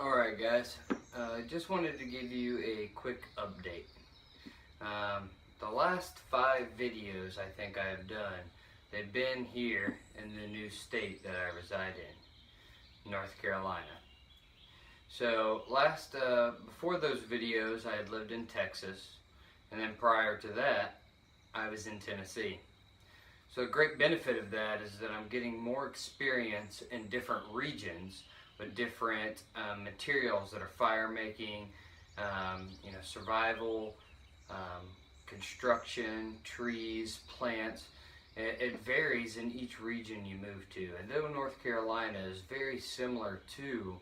Alright guys, just wanted to give you a quick update. The last 5 videos I think I have done, they've been here in the new state that I reside in, North Carolina. So before those videos I had lived in Texas, and then prior to that I was in Tennessee. So a great benefit of that is that I'm getting more experience in different regions with different materials that are fire making, survival, construction, trees, plants. It varies in each region you move to. And though North Carolina is very similar to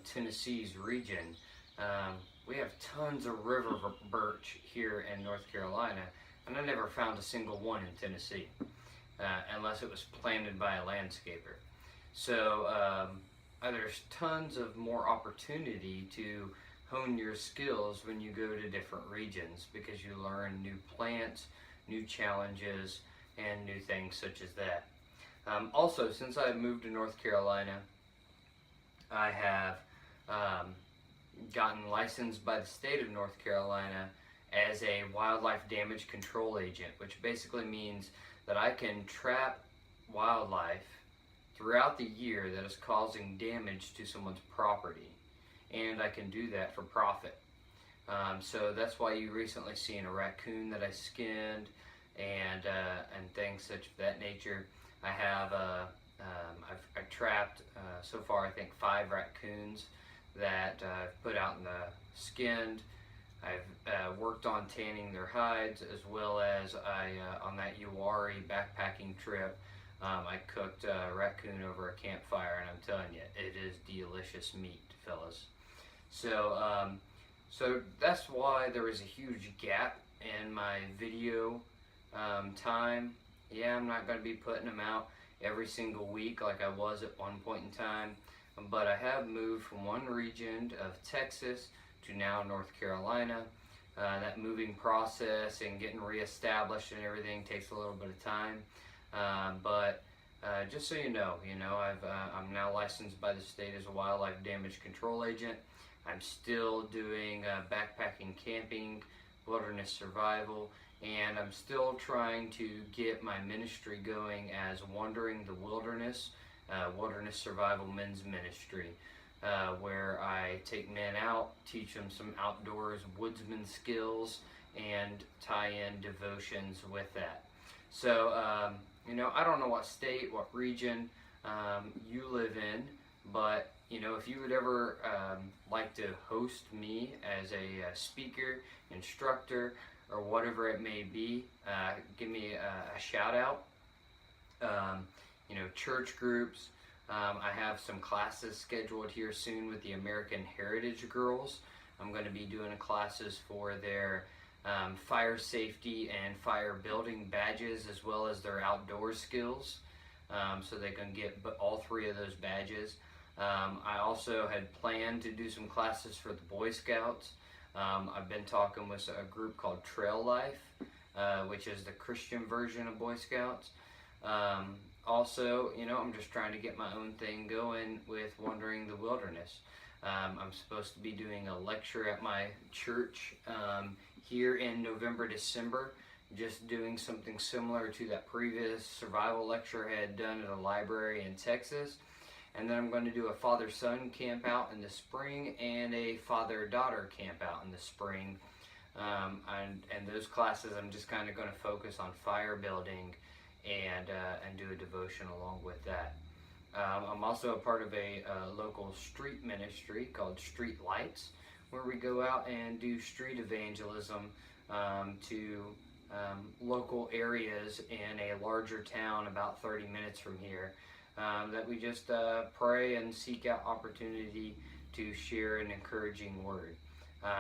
Tennessee's region, we have tons of river birch here in North Carolina, and I never found a single one in Tennessee, unless it was planted by a landscaper. So there's tons of more opportunity to hone your skills when you go to different regions, because you learn new plants, new challenges, and new things such as that. Also, since I moved to North Carolina, I have gotten licensed by the state of North Carolina as a wildlife damage control agent, which basically means that I can trap wildlife throughout the year that is causing damage to someone's property, and I can do that for profit. So that's why you recently seen a raccoon that I skinned, and things such of that nature. I have I've trapped so far I think 5 raccoons that I've put out in the skinned. I've worked on tanning their hides, as well as on that Uwharrie backpacking trip, I cooked raccoon over a campfire, and I'm telling you, it is delicious meat, fellas. So that's why there is a huge gap in my video time. Yeah, I'm not going to be putting them out every single week like I was at one point in time, but I have moved from one region of Texas to now North Carolina. That moving process and getting reestablished and everything takes a little bit of time. But just so you know, I'm now licensed by the state as a wildlife damage control agent. I'm still doing backpacking, camping, wilderness survival, and I'm still trying to get my ministry going as Wandering the Wilderness, Wilderness Survival Men's Ministry, where I take men out, teach them some outdoors woodsman skills, and tie in devotions with that. So, I don't know what state, what region you live in, but if you would ever like to host me as a speaker, instructor, or whatever it may be, give me a shout out. Church groups. I have some classes scheduled here soon with the American Heritage Girls. I'm going to be doing classes for their fire safety and fire building badges, as well as their outdoor skills, so they can get all 3 of those badges. I also had planned to do some classes for the Boy Scouts. I've been talking with a group called Trail Life, which is the Christian version of Boy Scouts. Also, I'm just trying to get my own thing going with Wandering the Wilderness. I'm supposed to be doing a lecture at my church here in November, December, just doing something similar to that previous survival lecture I had done at a library in Texas. And then I'm going to do a father-son camp out in the spring and a father-daughter camp out in the spring. And those classes, I'm just kind of going to focus on fire building and do a devotion along with that. I'm also a part of a local street ministry called Street Lights, where we go out and do street evangelism to local areas in a larger town about 30 minutes from here, that we just pray and seek out opportunity to share an encouraging word.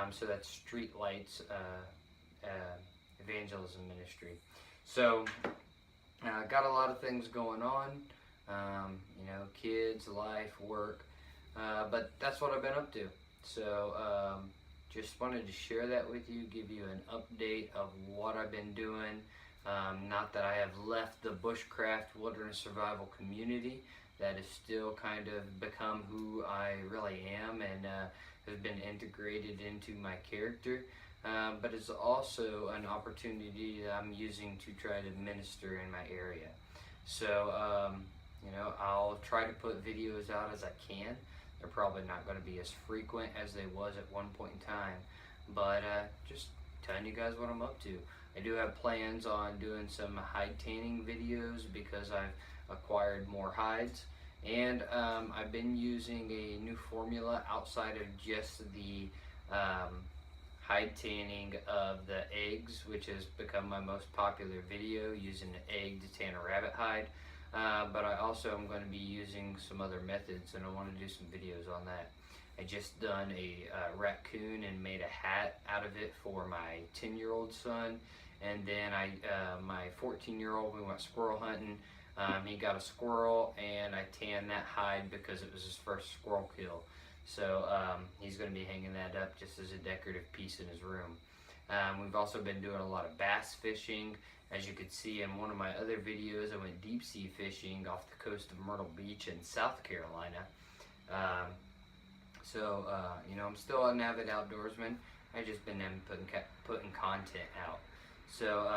So that's Street Lights evangelism ministry. So got a lot of things going on, kids, life, work, but that's what I've been up to. So just wanted to share that with you, give you an update of what I've been doing, Not that I have left the bushcraft wilderness survival community. That has still kind of become who I really am, and has been integrated into my character. But it's also an opportunity that I'm using to try to minister in my area. So, I'll try to put videos out as I can. They're probably not going to be as frequent as they was at one point in time, but just telling you guys what I'm up to. I do have plans on doing some hide tanning videos because I've acquired more hides, and I've been using a new formula outside of just the hide tanning of the eggs, which has become my most popular video, using an egg to tan a rabbit hide. But I also am going to be using some other methods, and I want to do some videos on that. I just done a raccoon and made a hat out of it for my 10-year-old son, and then my 14-year-old, we went squirrel hunting. He got a squirrel, and I tanned that hide because it was his first squirrel kill. So he's going to be hanging that up just as a decorative piece in his room. We've also been doing a lot of bass fishing. As you could see in one of my other videos, I went deep sea fishing off the coast of Myrtle Beach in South Carolina. I'm still an avid outdoorsman. I've just been putting content out. So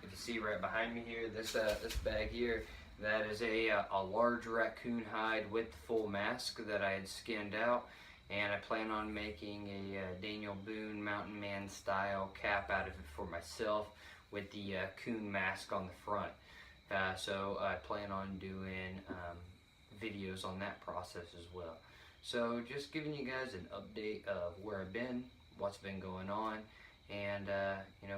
if you see right behind me here, this bag here, that is a large raccoon hide with the full mask that I had skinned out, and I plan on making a Daniel Boone Mountain Man style cap out of it for myself with the coon mask on the front. So I plan on doing videos on that process as well. So just giving you guys an update of where I've been, what's been going on, and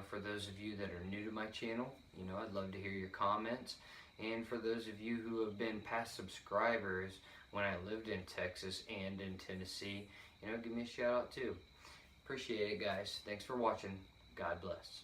for those of you that are new to my channel, I'd love to hear your comments. And for those of you who have been past subscribers when I lived in Texas and in Tennessee, give me a shout out too. Appreciate it, guys. Thanks for watching. God bless.